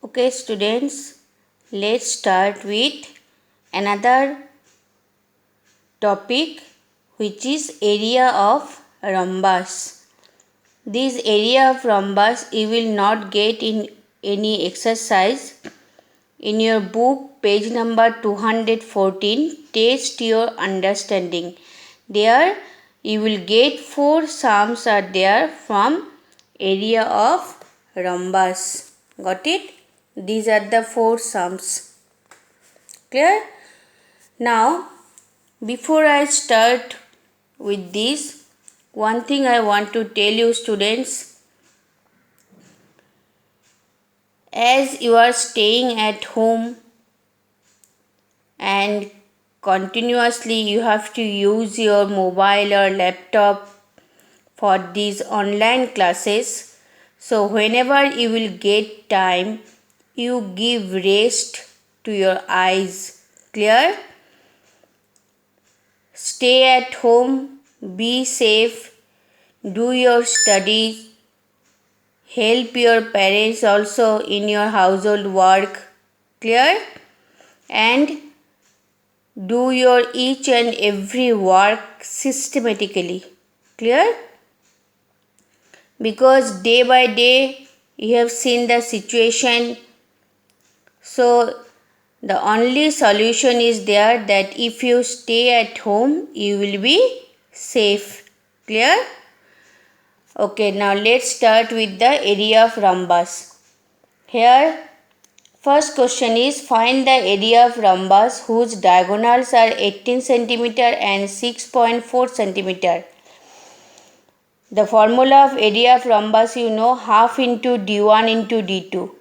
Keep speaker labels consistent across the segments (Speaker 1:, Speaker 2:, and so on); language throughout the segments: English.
Speaker 1: Okay, students, let's start with another topic, which is area of rhombus. This area of rhombus you will not get in any exercise. In your book, page number 214, test your understanding. There you will get 4 sums are there from area of rhombus. Got it? These are the 4 sums. Clear? Now, before I start with this, one thing I want to tell you, students. As you are staying at home and continuously you have to use your mobile or laptop for these online classes, so whenever you will get time, you give rest to your eyes. Clear? Stay at home, be safe, do your studies, help your parents also in your household work. Clear? And do your each and every work systematically. Clear? Because day by day you have seen the situation, so the only solution is there that if you stay at home you will be safe. Clear? Okay, now let's start with the area of rhombus. Here first question is, find the area of rhombus whose diagonals are 18 cm and 6.4 cm. The formula of area of rhombus you know, half into d1 into d2.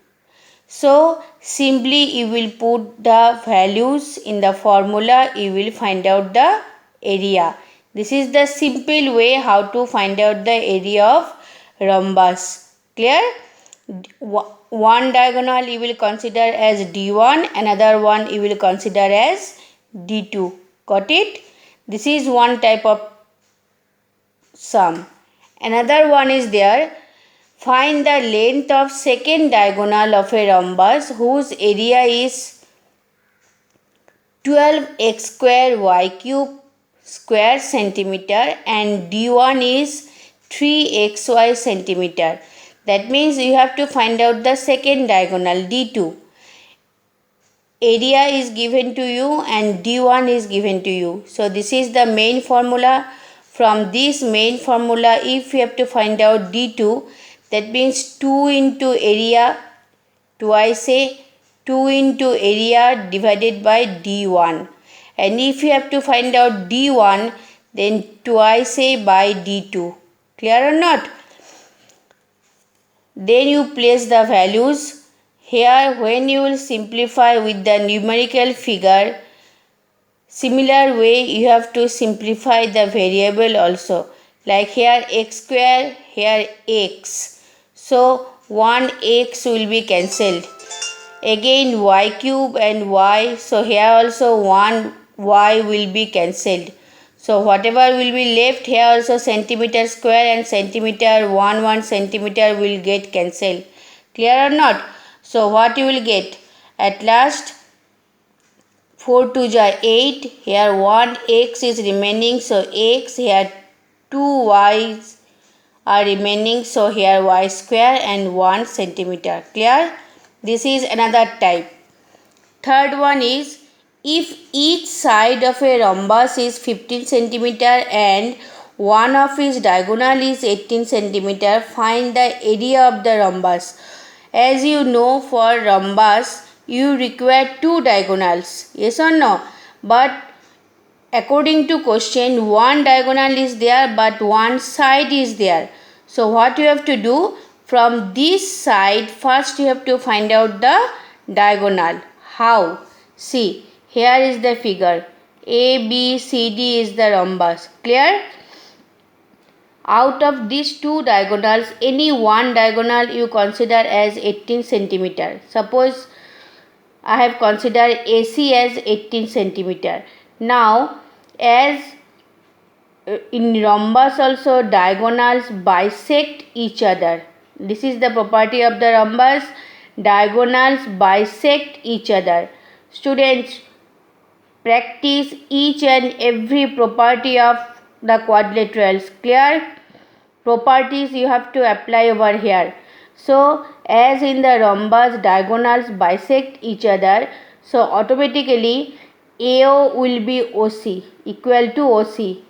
Speaker 1: So simply you will put the values in the formula, you will find out the area. This is the simple way how to find out the area of rhombus. Clear? One diagonal you will consider as d1, another one you will consider as d2. Got it? This is one type of sum. Another one is there. Find the length of second diagonal of a rhombus whose area is 12x square y cube square centimeter and d1 is 3xy centimeter. That means you have to find out the second diagonal d2. Area is given to you and d1 is given to you. So this is the main formula. From this main formula, if you have to find out d2, that means 2 into area, twice 2 into area divided by d1. And if you have to find out d1, then twice by d2. Clear or not? Then you place the values. Here when you will simplify with the numerical figure, similar way you have to simplify the variable also. Like here x square, here x. So 1x will be cancelled. Again y cube and y. So here also 1y will be cancelled. So whatever will be left here also centimeter square and centimeter 1 centimeter will get cancelled. Clear or not? So what you will get? At last 4 to 8. Here 1x is remaining. So x, here 2y's are remaining. So here y square and 1 centimeter. Clear? This is another type. Third one is, if each side of a rhombus is 15 centimeter and one of its diagonal is 18 centimeter, find the area of the rhombus. As you know, for rhombus you require 2 diagonals. Yes or no? But according to question, one diagonal is there but one side is there. So what you have to do? From this side, first you have to find out the diagonal. How? See, here is the figure. A, B, C, D is the rhombus. Clear? Out of these 2 diagonals, any one diagonal you consider as 18 centimeter. Suppose I have considered AC as 18 centimeter. Now, as in rhombus also diagonals bisect each other. This is the property of the rhombus. diagonals bisect each other. Students, practice each and every property of the quadrilaterals. Clear? Properties you have to apply over here. So as in the rhombus diagonals bisect each other, so automatically AO will be OC equal to OC.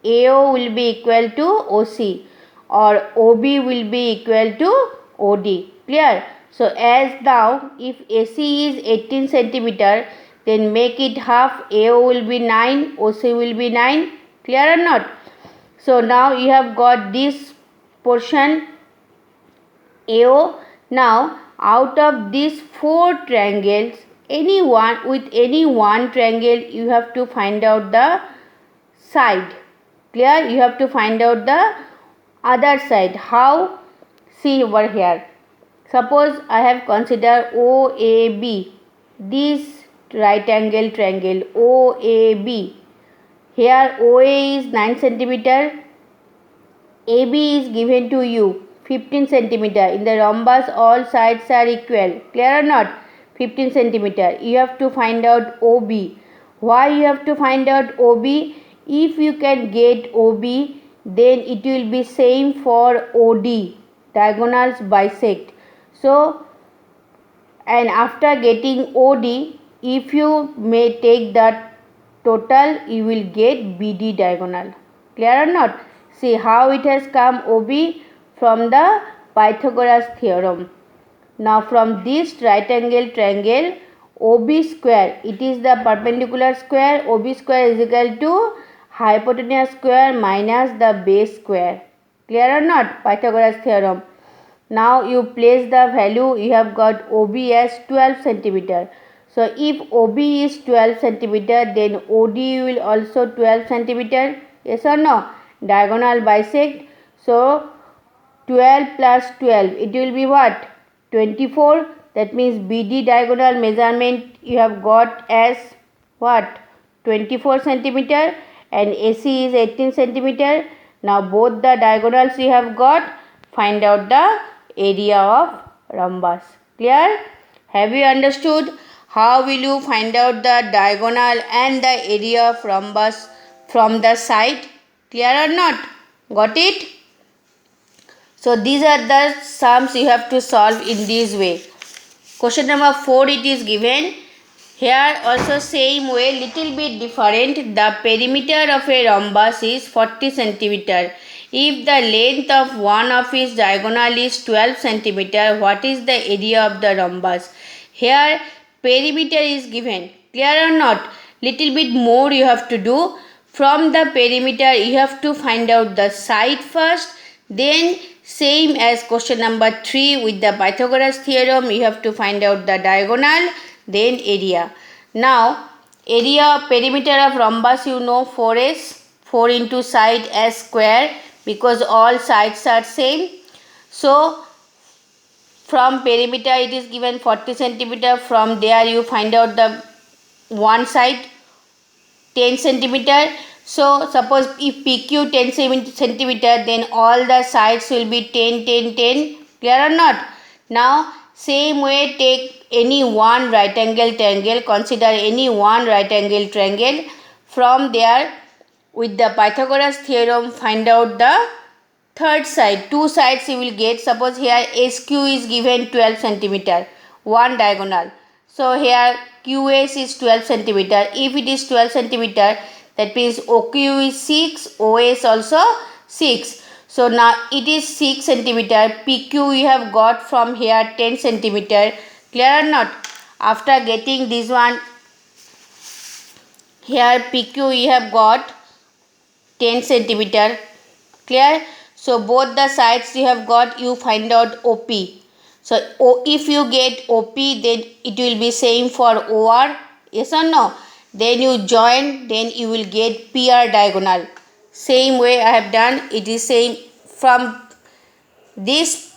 Speaker 1: AO will be equal to OC or OB will be equal to OD. Clear? So as now if AC is 18 centimeter, then make it half. AO will be 9, OC will be 9. Clear or not? So now you have got this portion AO. Now out of these 4 triangles, with any one triangle you have to find out the side. Clear? You have to find out the other side. How? See over here. Suppose I have considered OAB, this right angle triangle OAB. Here OA is 9 centimeter, AB is given to you 15 centimeter. In the rhombus all sides are equal. Clear or not? 15 centimeter. You have to find out OB. Why you have to find out OB? If you can get OB, then it will be same for OD. Diagonals bisect. So, and after getting OD, if you may take the total, you will get BD diagonal. Clear or not? See how it has come OB from the Pythagoras theorem. Now from this right angle triangle OB square, it is the perpendicular square. OB square is equal to hypotenuse square minus the base square. Clear or not? Pythagoras theorem. Now you place the value. You have got OB as 12 centimeter. So if OB is 12 centimeter, then OD will also 12 centimeter. Yes or no? Diagonal bisect. So 12 plus 12, it will be what? 24. That means BD diagonal measurement you have got as what? 24 centimeter and AC is 18 centimeter. Now both the diagonals you have got. Find out the area of rhombus. Clear? Have you understood? How will you find out the diagonal and the area of rhombus from the side? Clear or not? Got it? So these are the sums you have to solve in this way. Question number 4 it is given. Here also same way, little bit different. The perimeter of a rhombus is 40 centimeter. If the length of one of its diagonal is 12 centimeter, what is the area of the rhombus? Here perimeter is given. Clear or not? Little bit more you have to do. From the perimeter you have to find out the side first. Then same as question number 3 with the Pythagoras theorem, you have to find out the diagonal, then area. Now area perimeter of rhombus you know 4s, 4 into side as square, because all sides are same. So from perimeter it is given 40 centimeter. From there you find out the one side 10 centimeter. So suppose if PQ 10 centimeter, then all the sides will be 10, 10, 10. Clear or not? Now same way, take any one right angle triangle. Consider any one right angle triangle. From there with the Pythagoras theorem find out the third side. Two sides you will get. Suppose here SQ is given 12 centimeter. One diagonal. So here QS is 12 centimeter. If it is 12 centimeter, that means OQ is 6, OS also 6. So now it is 6 centimeter. PQ you have got from here 10 centimeter. Clear or not? After getting this one, here PQ you have got 10 centimeter. Clear? So both the sides you have got, you find out OP. So if you get OP, then it will be same for OR. Yes or no? Then you join, then you will get PR diagonal. Same way I have done. It is same from this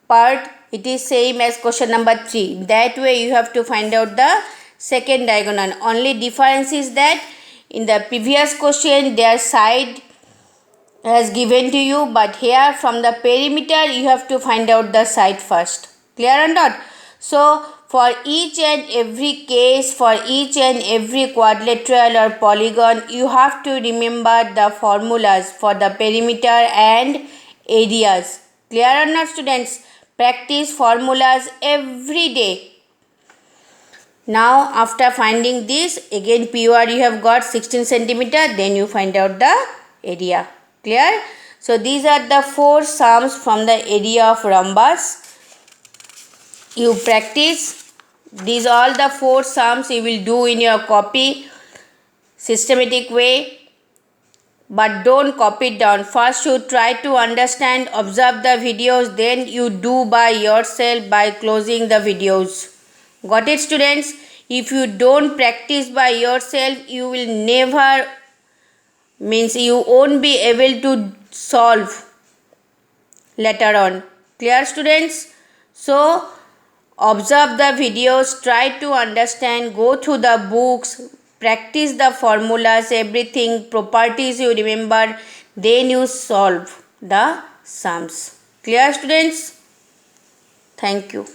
Speaker 1: part. It is same as question number 3. That way you have to find out the second diagonal. Only difference is that in the previous question their side has given to you, but here from the perimeter you have to find out the side first. Clear or not? So for each and every case, for each and every quadrilateral or polygon, you have to remember the formulas for the perimeter and areas. Clear or not, students? Practice formulas every day. Now after finding this, again PUR you have got 16 centimeter, then you find out the area. Clear? So these are the 4 sums from the area of rhombus. You practice these all the 4 sums you will do in your copy systematic way, but don't copy it down. First you try to understand, observe the videos, then you do by yourself by closing the videos. Got it, students? If you don't practice by yourself, you will never, means you won't be able to solve later on. Clear, students? So observe the videos, try to understand, go through the books, practice the formulas, everything, properties you remember, then you solve the sums. Clear, students? Thank you.